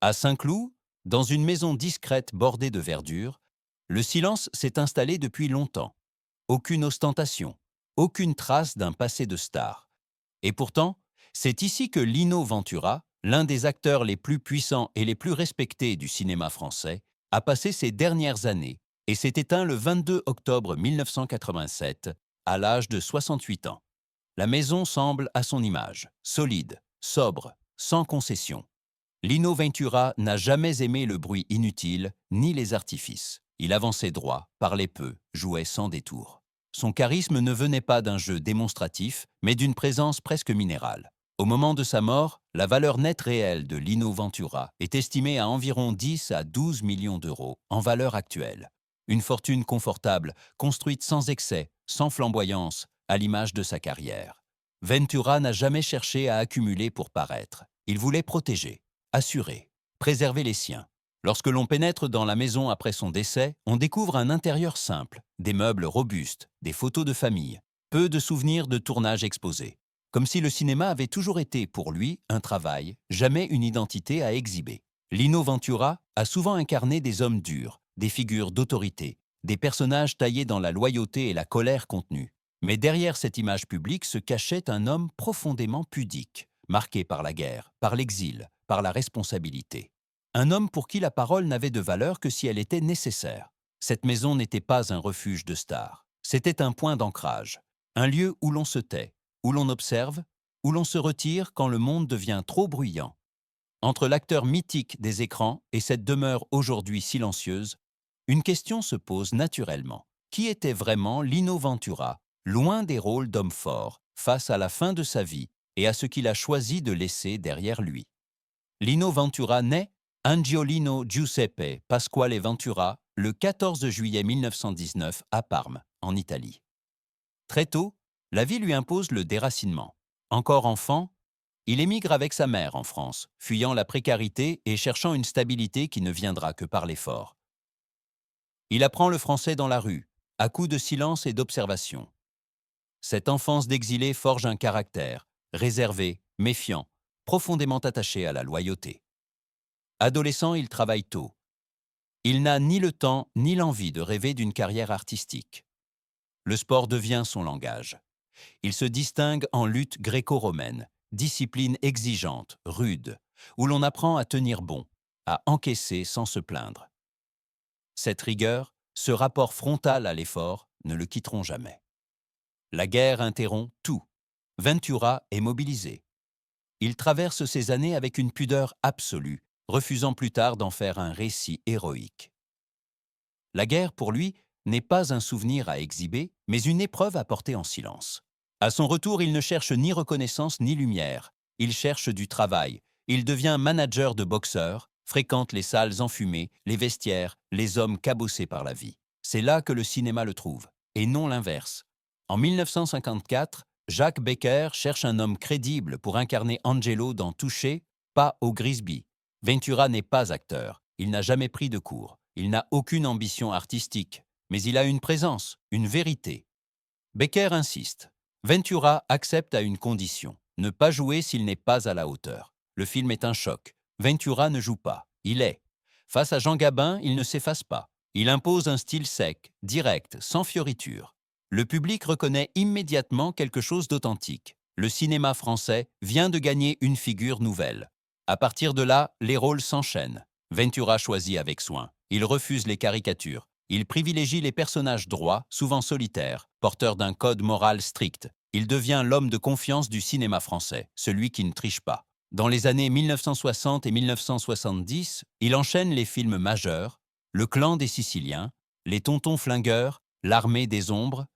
À Saint-Cloud, dans une maison discrète bordée de verdure, le silence s'est installé depuis longtemps. Aucune ostentation, aucune trace d'un passé de star. Et pourtant, c'est ici que Lino Ventura, l'un des acteurs les plus puissants et les plus respectés du cinéma français, a passé ses dernières années et s'est éteint le 22 octobre 1987, à l'âge de 68 ans. La maison semble à son image, solide, sobre, sans concession. Lino Ventura n'a jamais aimé le bruit inutile ni les artifices. Il avançait droit, parlait peu, jouait sans détour. Son charisme ne venait pas d'un jeu démonstratif, mais d'une présence presque minérale. Au moment de sa mort, la valeur nette réelle de Lino Ventura est estimée à environ 10 à 12 millions d'euros en valeur actuelle. Une fortune confortable, construite sans excès, sans flamboyance, à l'image de sa carrière. Ventura n'a jamais cherché à accumuler pour paraître. Il voulait protéger, assurer, préserver les siens. Lorsque l'on pénètre dans la maison après son décès, on découvre un intérieur simple, des meubles robustes, des photos de famille, peu de souvenirs de tournage exposés. Comme si le cinéma avait toujours été, pour lui, un travail, jamais une identité à exhiber. Lino Ventura a souvent incarné des hommes durs, des figures d'autorité, des personnages taillés dans la loyauté et la colère contenue. Mais derrière cette image publique se cachait un homme profondément pudique, marqué par la guerre, par l'exil, par la responsabilité. Un homme pour qui la parole n'avait de valeur que si elle était nécessaire. Cette maison n'était pas un refuge de stars. C'était un point d'ancrage, un lieu où l'on se tait, où l'on observe, où l'on se retire quand le monde devient trop bruyant. Entre l'acteur mythique des écrans et cette demeure aujourd'hui silencieuse, une question se pose naturellement. Qui était vraiment Lino Ventura, loin des rôles d'homme fort, face à la fin de sa vie et à ce qu'il a choisi de laisser derrière lui? Lino Ventura naît Angiolino Giuseppe Pasquale Ventura le 14 juillet 1919 à Parme, en Italie. Très tôt, la vie lui impose le déracinement. Encore enfant, il émigre avec sa mère en France, fuyant la précarité et cherchant une stabilité qui ne viendra que par l'effort. Il apprend le français dans la rue, à coups de silence et d'observation. Cette enfance d'exilé forge un caractère, réservé, méfiant, profondément attaché à la loyauté. Adolescent, il travaille tôt. Il n'a ni le temps ni l'envie de rêver d'une carrière artistique. Le sport devient son langage. Il se distingue en lutte gréco-romaine, discipline exigeante, rude, où l'on apprend à tenir bon, à encaisser sans se plaindre. Cette rigueur, ce rapport frontal à l'effort, ne le quitteront jamais. La guerre interrompt tout. Ventura est mobilisé. Il traverse ces années avec une pudeur absolue, refusant plus tard d'en faire un récit héroïque. La guerre, pour lui, n'est pas un souvenir à exhiber, mais une épreuve à porter en silence. À son retour, il ne cherche ni reconnaissance ni lumière. Il cherche du travail. Il devient manager de boxeurs, fréquente les salles enfumées, les vestiaires, les hommes cabossés par la vie. C'est là que le cinéma le trouve, et non l'inverse. En 1954, Jacques Becker cherche un homme crédible pour incarner Angelo dans Touché, pas au Grisby. Ventura n'est pas acteur. Il n'a jamais pris de cours. Il n'a aucune ambition artistique. Mais il a une présence, une vérité. Becker insiste. Ventura accepte à une condition, ne pas jouer s'il n'est pas à la hauteur. Le film est un choc. Ventura ne joue pas, il est. Face à Jean Gabin, il ne s'efface pas. Il impose un style sec, direct, sans fioritures. Le public reconnaît immédiatement quelque chose d'authentique. Le cinéma français vient de gagner une figure nouvelle. À partir de là, les rôles s'enchaînent. Ventura choisit avec soin. Il refuse les caricatures. Il privilégie les personnages droits, souvent solitaires, porteurs d'un code moral strict. Il devient l'homme de confiance du cinéma français, celui qui ne triche pas. Dans les années 1960 et 1970, il enchaîne les films majeurs, Le Clan des Siciliens, Les Tontons Flingueurs, L'Armée des Ombres.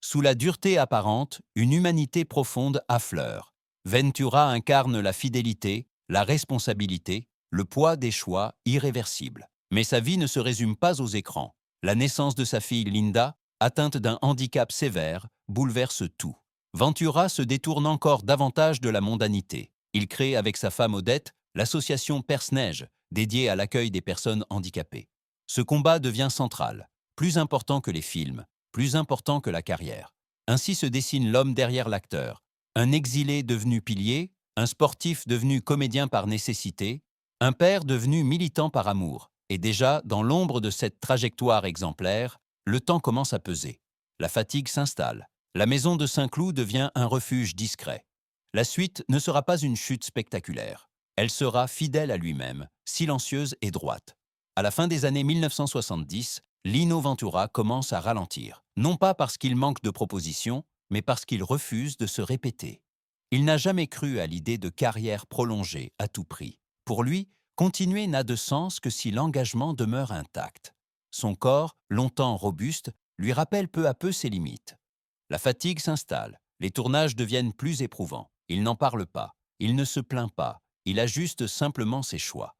Sous la dureté apparente, une humanité profonde affleure. Ventura incarne la fidélité, la responsabilité, le poids des choix irréversibles. Mais sa vie ne se résume pas aux écrans. La naissance de sa fille Linda, atteinte d'un handicap sévère, bouleverse tout. Ventura se détourne encore davantage de la mondanité. Il crée avec sa femme Odette l'association Perce-Neige, dédiée à l'accueil des personnes handicapées. Ce combat devient central, plus important que les films, plus important que la carrière. Ainsi se dessine l'homme derrière l'acteur, un exilé devenu pilier, un sportif devenu comédien par nécessité, Un père devenu militant par amour, et déjà, dans l'ombre de cette trajectoire exemplaire, le temps commence à peser. La fatigue s'installe. La maison de Saint-Cloud devient un refuge discret. La suite ne sera pas une chute spectaculaire. Elle sera fidèle à lui-même, silencieuse et droite. À la fin des années 1970, Lino Ventura commence à ralentir, non pas parce qu'il manque de propositions, mais parce qu'il refuse de se répéter. Il n'a jamais cru à l'idée de carrière prolongée à tout prix. Pour lui, continuer n'a de sens que si l'engagement demeure intact. Son corps, longtemps robuste, lui rappelle peu à peu ses limites. La fatigue s'installe, les tournages deviennent plus éprouvants. Il n'en parle pas, il ne se plaint pas, il ajuste simplement ses choix.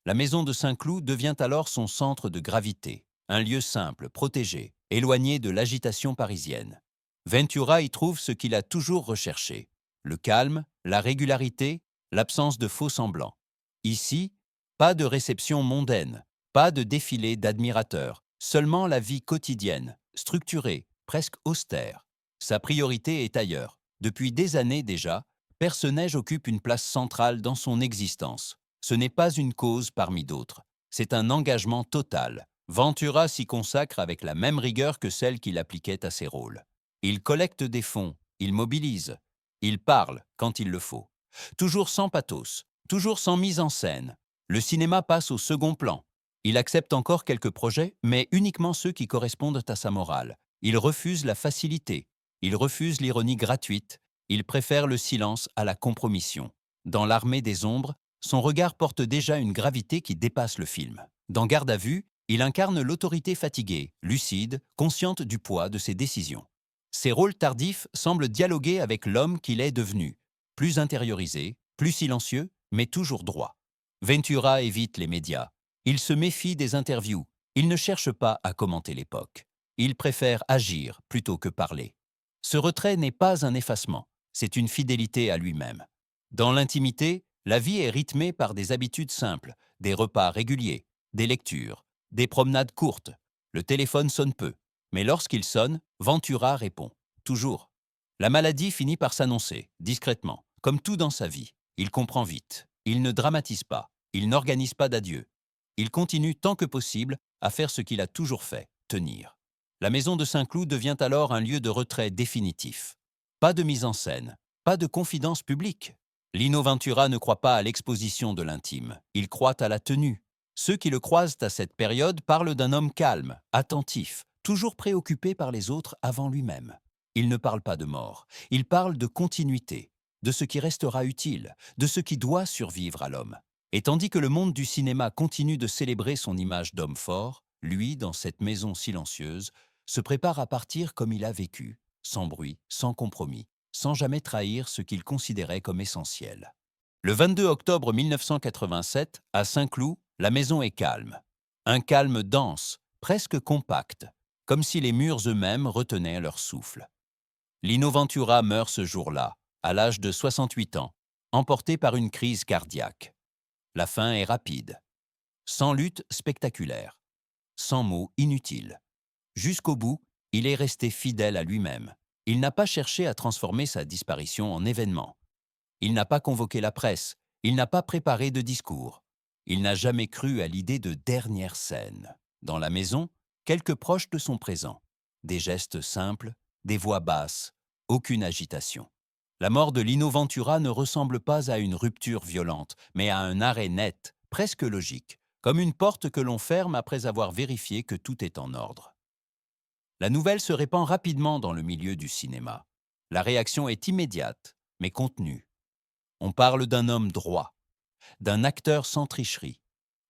La maison de Saint-Cloud devient alors son centre de gravité, un lieu simple, protégé, éloigné de l'agitation parisienne. Ventura y trouve ce qu'il a toujours recherché, le calme, la régularité, l'absence de faux semblants. Ici, pas de réception mondaine, pas de défilé d'admirateurs, seulement la vie quotidienne, structurée, presque austère. Sa priorité est ailleurs. Depuis des années déjà, Perce-Neige occupe une place centrale dans son existence. Ce n'est pas une cause parmi d'autres, c'est un engagement total. Ventura s'y consacre avec la même rigueur que celle qu'il appliquait à ses rôles. Il collecte des fonds, il mobilise, il parle quand il le faut. Toujours sans pathos, toujours sans mise en scène. Le cinéma passe au second plan. Il accepte encore quelques projets, mais uniquement ceux qui correspondent à sa morale. Il refuse la facilité, il refuse l'ironie gratuite, il préfère le silence à la compromission. Dans L'Armée des ombres, son regard porte déjà une gravité qui dépasse le film. Dans Garde à vue, il incarne l'autorité fatiguée, lucide, consciente du poids de ses décisions. Ses rôles tardifs semblent dialoguer avec l'homme qu'il est devenu, plus intériorisé, plus silencieux, mais toujours droit. Ventura évite les médias. Il se méfie des interviews. Il ne cherche pas à commenter l'époque. Il préfère agir plutôt que parler. Ce retrait n'est pas un effacement, c'est une fidélité à lui-même. Dans l'intimité, la vie est rythmée par des habitudes simples, des repas réguliers, des lectures, des promenades courtes. Le téléphone sonne peu, mais lorsqu'il sonne, Ventura répond. Toujours. La maladie finit par s'annoncer, discrètement, comme tout dans sa vie. Il comprend vite. Il ne dramatise pas. Il n'organise pas d'adieu. Il continue tant que possible à faire ce qu'il a toujours fait, tenir. La maison de Saint-Cloud devient alors un lieu de retrait définitif. Pas de mise en scène, pas de confidence publique. Lino Ventura ne croit pas à l'exposition de l'intime, il croit à la tenue. Ceux qui le croisent à cette période parlent d'un homme calme, attentif, toujours préoccupé par les autres avant lui-même. Il ne parle pas de mort, il parle de continuité, de ce qui restera utile, de ce qui doit survivre à l'homme. Et tandis que le monde du cinéma continue de célébrer son image d'homme fort, lui, dans cette maison silencieuse, se prépare à partir comme il a vécu, sans bruit, sans compromis, sans jamais trahir ce qu'il considérait comme essentiel. Le 22 octobre 1987, à Saint-Cloud, la maison est calme. Un calme dense, presque compact, comme si les murs eux-mêmes retenaient leur souffle. Lino Ventura meurt ce jour-là, à l'âge de 68 ans, emporté par une crise cardiaque. La fin est rapide. Sans lutte spectaculaire. Sans mots inutiles. Jusqu'au bout, il est resté fidèle à lui-même. Il n'a pas cherché à transformer sa disparition en événement. Il n'a pas convoqué la presse. Il n'a pas préparé de discours. Il n'a jamais cru à l'idée de dernière scène. Dans la maison, quelques proches de son présent. Des gestes simples, des voix basses, aucune agitation. La mort de Lino Ventura ne ressemble pas à une rupture violente, mais à un arrêt net, presque logique, comme une porte que l'on ferme après avoir vérifié que tout est en ordre. La nouvelle se répand rapidement dans le milieu du cinéma. La réaction est immédiate, mais contenue. On parle d'un homme droit, d'un acteur sans tricherie,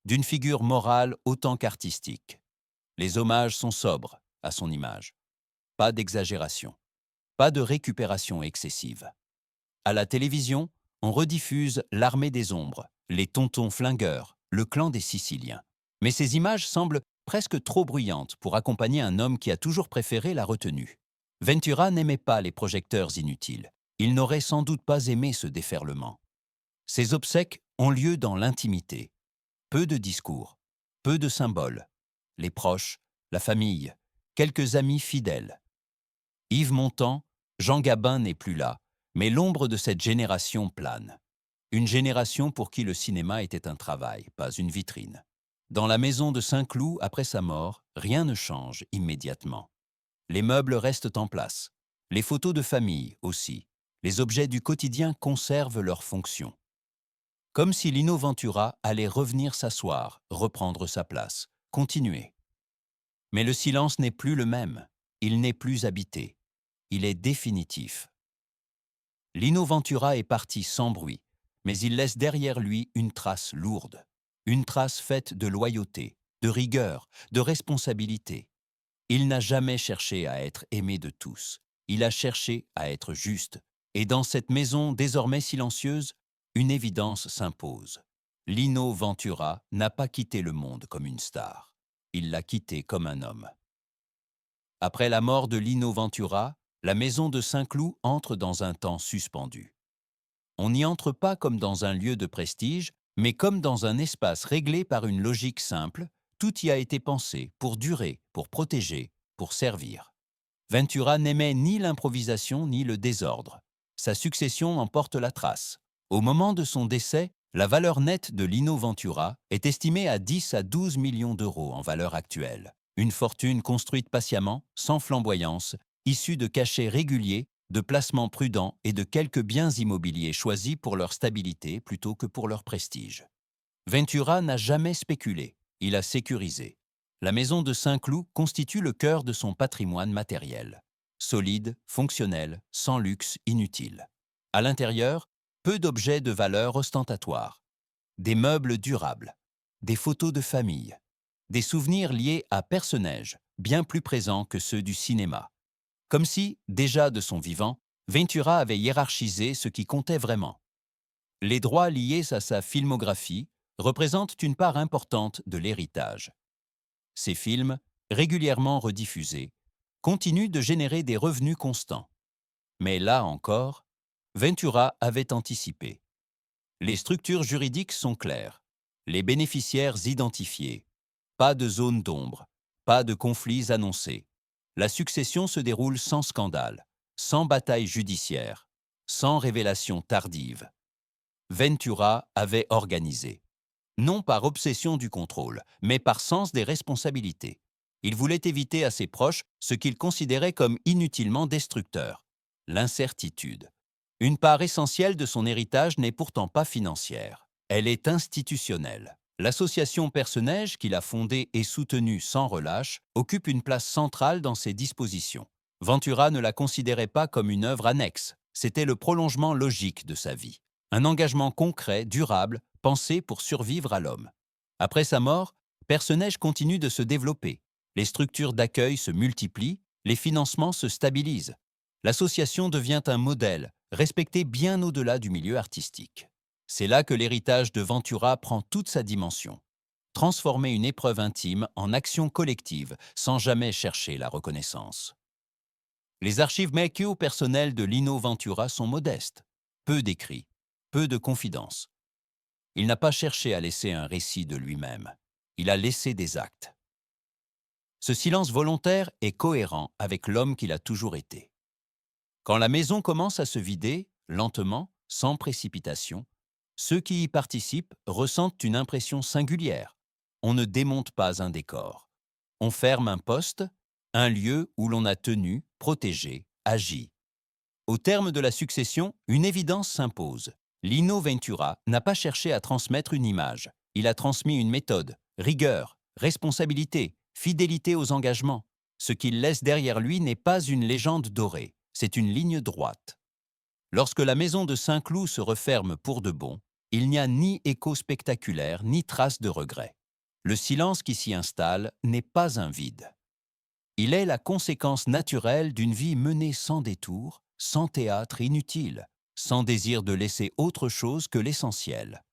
d'une figure morale autant qu'artistique. Les hommages sont sobres à son image. Pas d'exagération, pas de récupération excessive. À la télévision, on rediffuse L'Armée des ombres, Les tontons flingueurs, Le clan des Siciliens. Mais ces images semblent presque trop bruyantes pour accompagner un homme qui a toujours préféré la retenue. Ventura n'aimait pas les projecteurs inutiles. Il n'aurait sans doute pas aimé ce déferlement. Ces obsèques ont lieu dans l'intimité. Peu de discours, peu de symboles. Les proches, la famille, quelques amis fidèles. Yves Montand, Jean Gabin n'est plus là, mais l'ombre de cette génération plane. Une génération pour qui le cinéma était un travail, pas une vitrine. Dans la maison de Saint-Cloud, après sa mort, rien ne change immédiatement. Les meubles restent en place. Les photos de famille aussi. Les objets du quotidien conservent leur fonction. Comme si Lino Ventura allait revenir s'asseoir, reprendre sa place, continuer. Mais le silence n'est plus le même. Il n'est plus habité. Il est définitif. Lino Ventura est parti sans bruit, mais il laisse derrière lui une trace lourde. Une trace faite de loyauté, de rigueur, de responsabilité. Il n'a jamais cherché à être aimé de tous. Il a cherché à être juste. Et dans cette maison désormais silencieuse, une évidence s'impose. Lino Ventura n'a pas quitté le monde comme une star. Il l'a quitté comme un homme. Après la mort de Lino Ventura, la maison de Saint-Cloud entre dans un temps suspendu. On n'y entre pas comme dans un lieu de prestige, mais comme dans un espace réglé par une logique simple. Tout y a été pensé pour durer, pour protéger, pour servir. Ventura n'aimait ni l'improvisation ni le désordre. Sa succession en porte la trace. Au moment de son décès, la valeur nette de Lino Ventura est estimée à 10 à 12 millions d'euros en valeur actuelle. Une fortune construite patiemment, sans flamboyance, issue de cachets réguliers, de placements prudents et de quelques biens immobiliers choisis pour leur stabilité plutôt que pour leur prestige. Ventura n'a jamais spéculé, il a sécurisé. La maison de Saint-Cloud constitue le cœur de son patrimoine matériel. Solide, fonctionnel, sans luxe inutile. À l'intérieur, peu d'objets de valeur ostentatoire. Des meubles durables, des photos de famille, des souvenirs liés à personnages, bien plus présents que ceux du cinéma. Comme si, déjà de son vivant, Ventura avait hiérarchisé ce qui comptait vraiment. Les droits liés à sa filmographie représentent une part importante de l'héritage. Ces films, régulièrement rediffusés, continuent de générer des revenus constants. Mais là encore, Ventura avait anticipé. Les structures juridiques sont claires, les bénéficiaires identifiés, pas de zone d'ombre, pas de conflits annoncés. La succession se déroule sans scandale, sans bataille judiciaire, sans révélation tardive. Ventura avait organisé. Non par obsession du contrôle, mais par sens des responsabilités. Il voulait éviter à ses proches ce qu'il considérait comme inutilement destructeur, l'incertitude. Une part essentielle de son héritage n'est pourtant pas financière. Elle est institutionnelle. L'association Personnage, qu'il a fondée et soutenue sans relâche, occupe une place centrale dans ses dispositions. Ventura ne la considérait pas comme une œuvre annexe, c'était le prolongement logique de sa vie. Un engagement concret, durable, pensé pour survivre à l'homme. Après sa mort, Personnage continue de se développer. Les structures d'accueil se multiplient, les financements se stabilisent. L'association devient un modèle, respecté bien au-delà du milieu artistique. C'est là que l'héritage de Ventura prend toute sa dimension. Transformer une épreuve intime en action collective sans jamais chercher la reconnaissance. Les archives médico personnelles de Lino Ventura sont modestes, peu d'écrits, peu de confidences. Il n'a pas cherché à laisser un récit de lui-même. Il a laissé des actes. Ce silence volontaire est cohérent avec l'homme qu'il a toujours été. Quand la maison commence à se vider, lentement, sans précipitation, ceux qui y participent ressentent une impression singulière. On ne démonte pas un décor. On ferme un poste, un lieu où l'on a tenu, protégé, agi. Au terme de la succession, une évidence s'impose. Lino Ventura n'a pas cherché à transmettre une image. Il a transmis une méthode, rigueur, responsabilité, fidélité aux engagements. Ce qu'il laisse derrière lui n'est pas une légende dorée, c'est une ligne droite. Lorsque la maison de Saint-Cloud se referme pour de bon, il n'y a ni écho spectaculaire, ni trace de regret. Le silence qui s'y installe n'est pas un vide. Il est la conséquence naturelle d'une vie menée sans détour, sans théâtre inutile, sans désir de laisser autre chose que l'essentiel.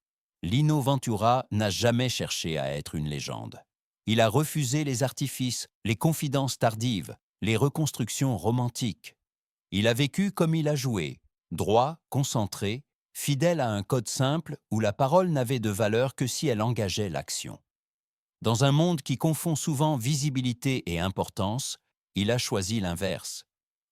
Lino Ventura n'a jamais cherché à être une légende. Il a refusé les artifices, les confidences tardives, les reconstructions romantiques. Il a vécu comme il a joué, droit, concentré, fidèle à un code simple où la parole n'avait de valeur que si elle engageait l'action. Dans un monde qui confond souvent visibilité et importance, il a choisi l'inverse.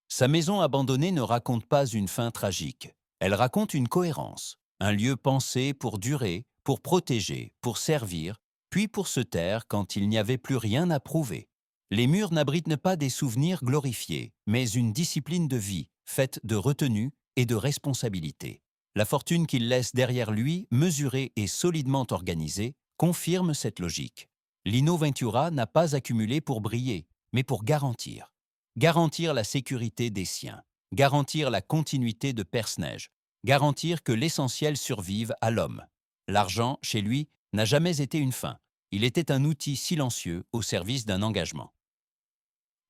Sa maison abandonnée ne raconte pas une fin tragique, elle raconte une cohérence. un lieu pensé pour durer, pour protéger, pour servir, puis pour se taire quand il n'y avait plus rien à prouver. Les murs n'abritent pas des souvenirs glorifiés, mais une discipline de vie, faite de retenue et de responsabilité. La fortune qu'il laisse derrière lui, mesurée et solidement organisée, confirme cette logique. Lino Ventura n'a pas accumulé pour briller, mais pour garantir. Garantir la sécurité des siens, garantir la continuité de Perce-Neige, garantir que l'essentiel survive à l'homme. L'argent, chez lui, n'a jamais été une fin. Il était un outil silencieux au service d'un engagement.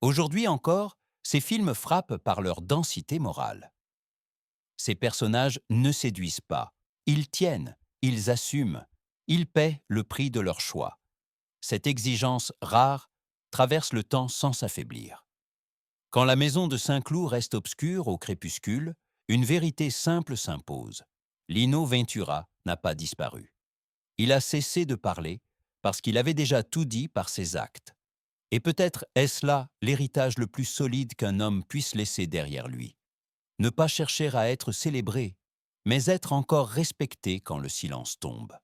Aujourd'hui encore, ces films frappent par leur densité morale. Ces personnages ne séduisent pas. Ils tiennent, ils assument, ils paient le prix de leur choix. Cette exigence rare traverse le temps sans s'affaiblir. Quand la maison de Saint-Cloud reste obscure au crépuscule, une vérité simple s'impose. Lino Ventura n'a pas disparu. Il a cessé de parler parce qu'il avait déjà tout dit par ses actes. Et peut-être est-ce là l'héritage le plus solide qu'un homme puisse laisser derrière lui. Ne pas chercher à être célébré, mais être encore respecté quand le silence tombe.